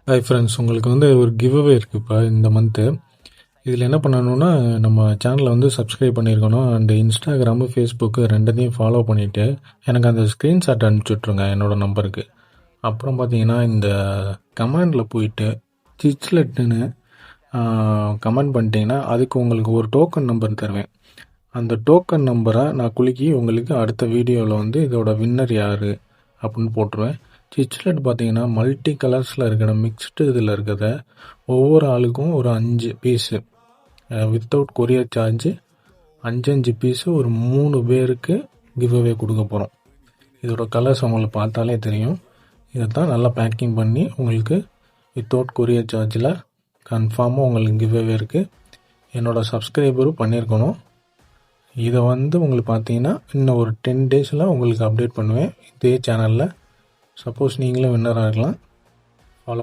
Hi friends, உங்களுக்கு ஒரு giveaway இருக்குது இப்போ இந்த மந்த்து. இதில் என்ன பண்ணணுன்னா, நம்ம சேனலை சப்ஸ்கிரைப் பண்ணியிருக்கணும். அண்டு இன்ஸ்டாகிராமு, ஃபேஸ்புக்கு ரெண்டுத்தையும் ஃபாலோ பண்ணிவிட்டு எனக்கு அந்த ஸ்க்ரீன்ஷாட் அனுப்பிச்சுட்ருங்க என்னோடய நம்பருக்கு. அப்புறம் பார்த்தீங்கன்னா, இந்த கமெண்டில் போயிட்டு சிச்லெட்டுன்னு கமெண்ட் பண்ணிட்டீங்கன்னா அதுக்கு உங்களுக்கு ஒரு டோக்கன் நம்பர் தருவேன். அந்த டோக்கன் நம்பரை நான் குலுக்கி உங்களுக்கு அடுத்த வீடியோவில் இதோட வின்னர் யார் அப்படின்னு போட்டுருவேன். சிச்லெட் பார்த்தீங்கன்னா மல்டி கலர்ஸில் இருக்கிற மிக்ஸ்டு இதில் இருக்கிறத ஒவ்வொரு ஆளுக்கும் ஒரு 5 piece without courier charge 5 piece ஒரு 3 பேருக்கு கிவ்அவே கொடுக்க போகிறோம். இதோட கலர்ஸ் உங்களுக்கு பார்த்தாலே தெரியும். இதை தான் நல்லா பேக்கிங் பண்ணி உங்களுக்கு வித்தவுட் கொரியர் சார்ஜில் கன்ஃபார்மாக உங்களுக்கு கிவ்அவே இருக்குது. என்னோடய சப்ஸ்கிரைபரும் பண்ணியிருக்கணும். இதை உங்களுக்கு பார்த்தீங்கன்னா இன்னும் ஒரு 10 டேஸில் உங்களுக்கு அப்டேட் பண்ணுவேன் இதே சேனலில். சப்போஸ் நீங்களும் வின்னராக இருக்கலாம்.